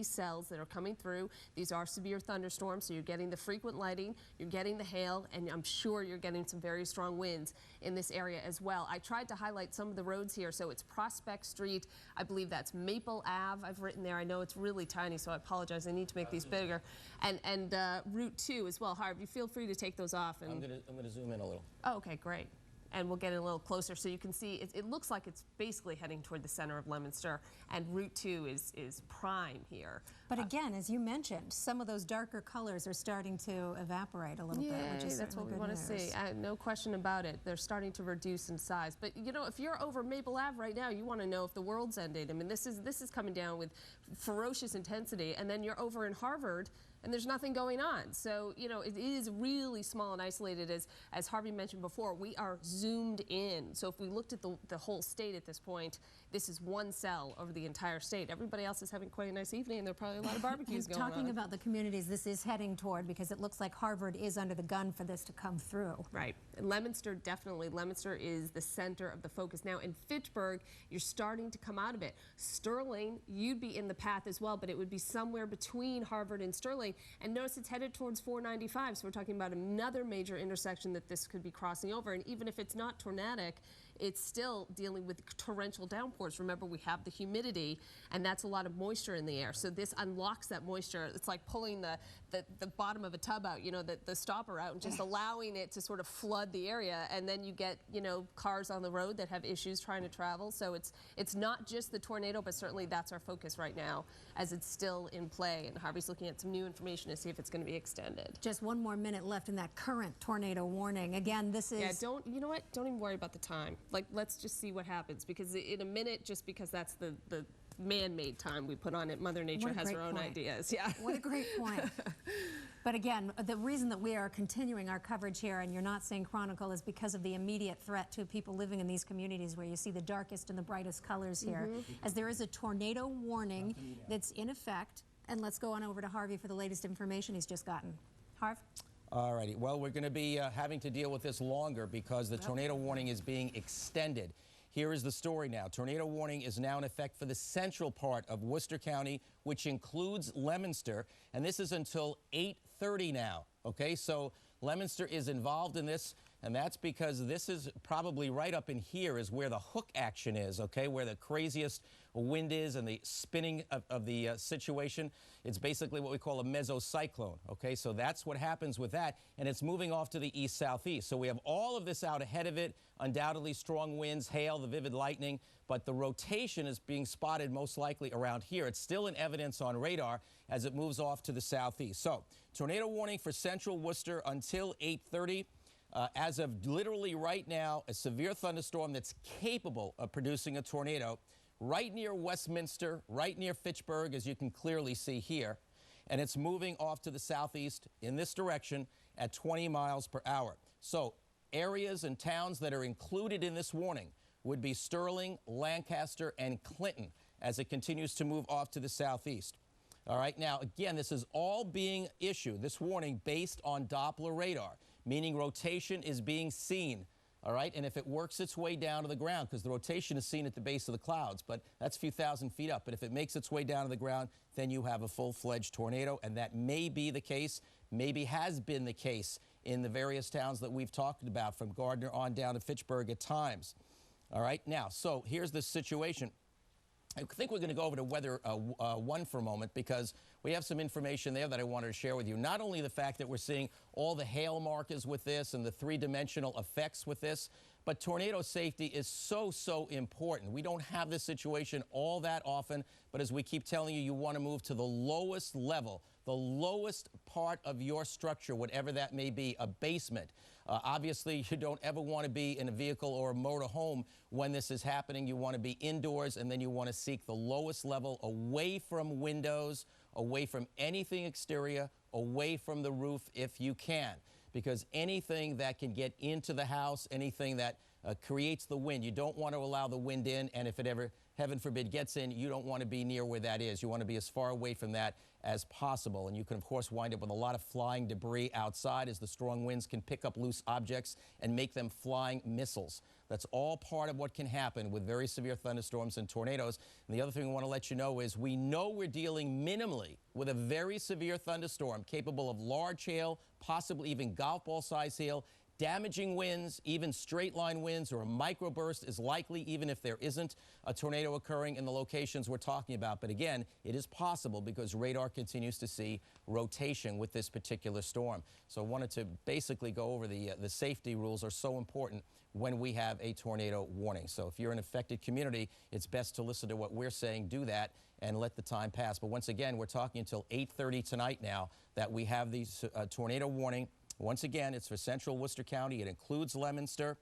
these cells that are coming through. These are severe thunderstorms, so you're getting the frequent lighting, you're getting the hail, and I'm sure you're getting some very strong winds in this area as well. I tried to highlight some of the roads here. So it's Prospect Street. I believe that's Maple Ave. I've written there. I know it's really tiny, so I apologize. I need to make these bigger. And Route 2 as well. Harv, you feel free to take those off. And I'm gonna zoom in a little. Oh, okay, great. And we'll get it a little closer so you can see it looks like it's basically heading toward the center of Leominster, and Route 2 is prime here. But again, as you mentioned, some of those darker colors are starting to evaporate a little bit, which is that's what we want to see. No question about it. They're starting to reduce in size. But you know, if you're over Maple Ave right now, you want to know if the world's ended. I mean, this is coming down with ferocious intensity, and then you're over in Harvard, and there's nothing going on. So, you know, it is really small and isolated. As Harvey mentioned before, we are zoomed in. So if we looked at the whole state at this point, this is one cell over the entire state. Everybody else is having quite a nice evening, and there are probably a lot of barbecues going on. Talking about the communities this is heading toward, because it looks like Harvard is under the gun for this to come through. Right. And Leominster, definitely. Leominster is the center of the focus. Now in Fitchburg, you're starting to come out of it. Sterling, you'd be in the path as well, but it would be somewhere between Harvard and Sterling. And notice it's headed towards 495, so we're talking about another major intersection that this could be crossing over. And even if it's not tornadic, it's still dealing with torrential downpours. Remember, we have the humidity, and that's a lot of moisture in the air. So this unlocks that moisture. It's like pulling the bottom of a tub out, you know, the stopper out, and just allowing it to sort of flood the area. And then you get, you know, cars on the road that have issues trying to travel. So it's not just the tornado, but certainly that's our focus right now as it's still in play. And Harvey's looking at some new information to see if it's going to be extended. Just one more minute left in that current tornado warning. Again, this is... Yeah, you know what? Don't even worry about the time. Like, let's just see what happens, because in a minute, just because that's the man-made time we put on it, Mother Nature has her own ideas. Yeah. What a great point. But again, the reason that we are continuing our coverage here, and you're not seeing Chronicle, is because of the immediate threat to people living in these communities where you see the darkest and the brightest colors here, as there is a tornado warning that's in effect. And let's go on over to Harvey for the latest information he's just gotten. Harv? All righty. Well, we're going to be having to deal with this longer because the tornado warning is being extended. Here is the story now. Tornado warning is now in effect for the central part of Worcester County, which includes Leominster, and this is until 8:30 now. Okay, so Leominster is involved in this, and that's because this is probably right up in here is where the hook action is, okay, where the craziest wind is and the spinning of the situation. It's basically what we call a mesocyclone, okay? So that's what happens with that, and it's moving off to the east-southeast. So we have all of this out ahead of it, undoubtedly strong winds, hail, the vivid lightning, but the rotation is being spotted most likely around here. It's still in evidence on radar as it moves off to the southeast. So tornado warning for central Worcester until 8:30. As of literally right now, a severe thunderstorm that's capable of producing a tornado right near Westminster, right near Fitchburg, as you can clearly see here. And it's moving off to the southeast in this direction at 20 miles per hour. So areas and towns that are included in this warning would be Sterling, Lancaster, and Clinton as it continues to move off to the southeast. All right, now, again, this is all being issued, this warning, based on Doppler radar, meaning rotation is being seen. All right, and if it works its way down to the ground, because the rotation is seen at the base of the clouds, but that's a few thousand feet up. But if it makes its way down to the ground, then you have a full-fledged tornado, and that may be the case, maybe has been the case in the various towns that we've talked about, from Gardner on down to Fitchburg at times. All right, now, so here's the situation. I think we're going to go over to Weather 1 for a moment, because we have some information there that I wanted to share with you. Not only the fact that we're seeing all the hail markers with this and the three-dimensional effects with this, but tornado safety is so important. We don't have this situation all that often, but as we keep telling you, you want to move to the lowest level, the lowest part of your structure, whatever that may be, a basement. Obviously, you don't ever want to be in a vehicle or a motor home when this is happening. You want to be indoors, and then you want to seek the lowest level, away from windows, away from anything exterior, away from the roof if you can. Because anything that can get into the house, anything that creates the wind. You don't want to allow the wind in, and if it ever, heaven forbid, gets in, you don't want to be near where that is. You want to be as far away from that as possible. And you can, of course, wind up with a lot of flying debris outside as the strong winds can pick up loose objects and make them flying missiles. That's all part of what can happen with very severe thunderstorms and tornadoes. And the other thing we want to let you know is we know we're dealing minimally with a very severe thunderstorm capable of large hail, possibly even golf ball size hail. Damaging winds, even straight line winds or a microburst is likely even if there isn't a tornado occurring in the locations we're talking about. But again, it is possible because radar continues to see rotation with this particular storm. So I wanted to basically go over the safety rules are so important when we have a tornado warning. So if you're an affected community, it's best to listen to what we're saying, do that, and let the time pass. But once again, we're talking until 8:30 tonight now that we have these tornado warning. Once again, it's for central Worcester County. It includes Leominster.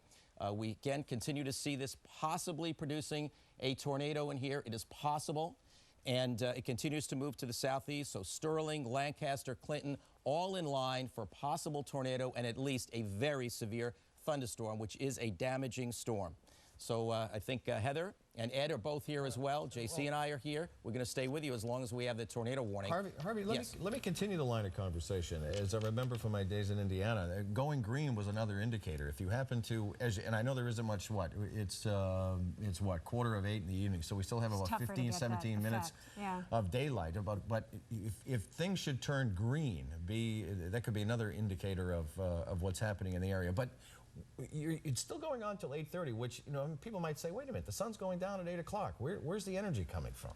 We again continue to see this possibly producing a tornado in here. It is possible, and it continues to move to the southeast. So Sterling, Lancaster, Clinton, all in line for a possible tornado and at least a very severe thunderstorm, which is a damaging storm. So I think Heather and Ed are both here as well. JC and I are here. We're going to stay with you as long as we have the tornado warning. Harvey, let me continue the line of conversation. As I remember from my days in Indiana, going green was another indicator. If you happen to, and I know there isn't much, it's what, 7:45 in the evening, so we still have about 15, 17 minutes of daylight. But if things should turn green, that could be another indicator of what's happening in the area. But it's still going on till 8:30, which, people might say, wait a minute, the sun's going down at 8 o'clock. Where's the energy coming from?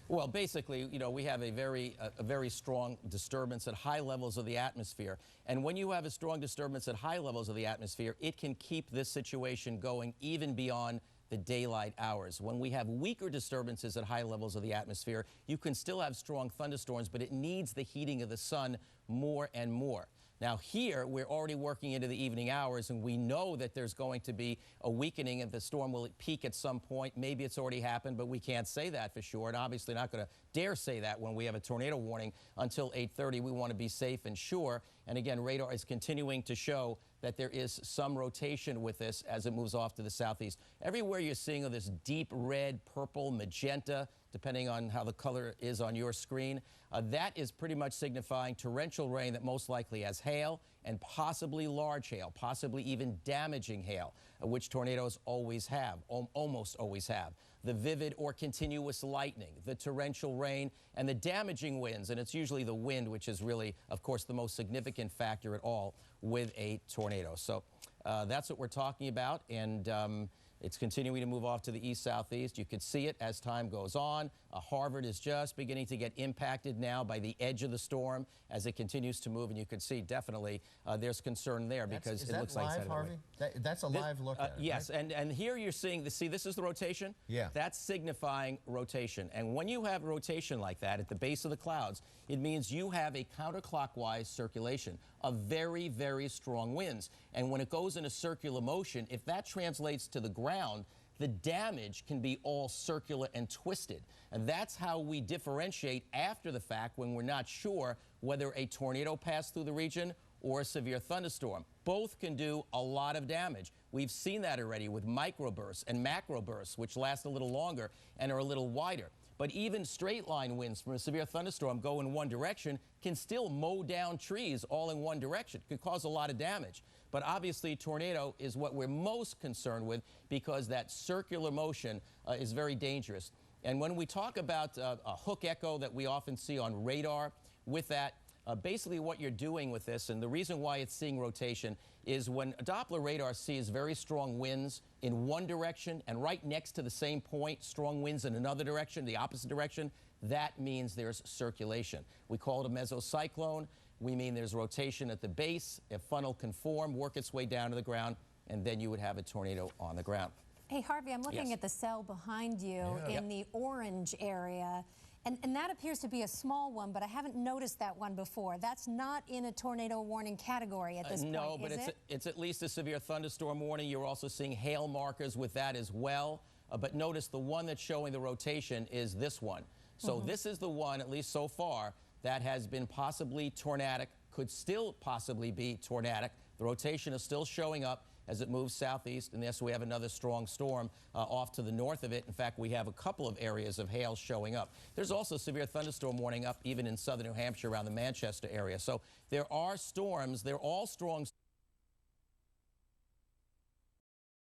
Well, basically, we have a very strong disturbance at high levels of the atmosphere. And when you have a strong disturbance at high levels of the atmosphere, it can keep this situation going even beyond the daylight hours. When we have weaker disturbances at high levels of the atmosphere, you can still have strong thunderstorms, but it needs the heating of the sun more and more. Now here, we're already working into the evening hours, and we know that there's going to be a weakening and the storm will peak at some point. Maybe it's already happened, but we can't say that for sure, and obviously not going to dare say that when we have a tornado warning until 8:30. We want to be safe and sure. And again, radar is continuing to show that there is some rotation with this as it moves off to the southeast. Everywhere you're seeing of this deep red, purple, magenta, depending on how the color is on your screen, that is pretty much signifying torrential rain that most likely has hail and possibly large hail, possibly even damaging hail, which tornadoes always have, almost always have. The vivid or continuous lightning, the torrential rain, and the damaging winds, and it's usually the wind which is really, of course, the most significant factor at all with a tornado. So that's what we're talking about, and it's continuing to move off to the east-southeast. You could see it as time goes on. Harvard is just beginning to get impacted now by the edge of the storm as it continues to move, and you can see definitely there's concern there because it looks like it's headed away. That's a live look at it, yes, right? and here you're seeing, see, this is the rotation? Yeah. That's signifying rotation. And when you have rotation like that at the base of the clouds, it means you have a counterclockwise circulation of very, very strong winds. And when it goes in a circular motion, if that translates to the ground, the damage can be all circular and twisted. And that's how we differentiate after the fact when we're not sure whether a tornado passed through the region or a severe thunderstorm. Both can do a lot of damage. We've seen that already with microbursts and macrobursts, which last a little longer and are a little wider. But even straight line winds from a severe thunderstorm go in one direction can still mow down trees all in one direction. Could cause a lot of damage. But obviously, tornado is what we're most concerned with because that circular motion is very dangerous. And when we talk about a hook echo that we often see on radar, with that, basically what you're doing with this, and the reason why it's seeing rotation, is when Doppler radar sees very strong winds in one direction and right next to the same point, strong winds in another direction, the opposite direction, that means there's circulation. We call it a mesocyclone. We mean there's rotation at the base. A funnel can form, work its way down to the ground, and then you would have a tornado on the ground. Hey, Harvey, I'm looking at the cell behind you in the orange area. And that appears to be a small one, but I haven't noticed that one before. That's not in a tornado warning category at this point, no, but it's at least a severe thunderstorm warning. You're also seeing hail markers with that as well. But notice the one that's showing the rotation is this one. So this is the one, at least so far, that has been possibly tornadic, could still possibly be tornadic. The rotation is still showing up, as it moves southeast. And yes, we have another strong storm off to the north of it. In fact, we have a couple of areas of hail showing up. There's also severe thunderstorm warning up even in southern New Hampshire around the Manchester area. So there are storms. They're all strong.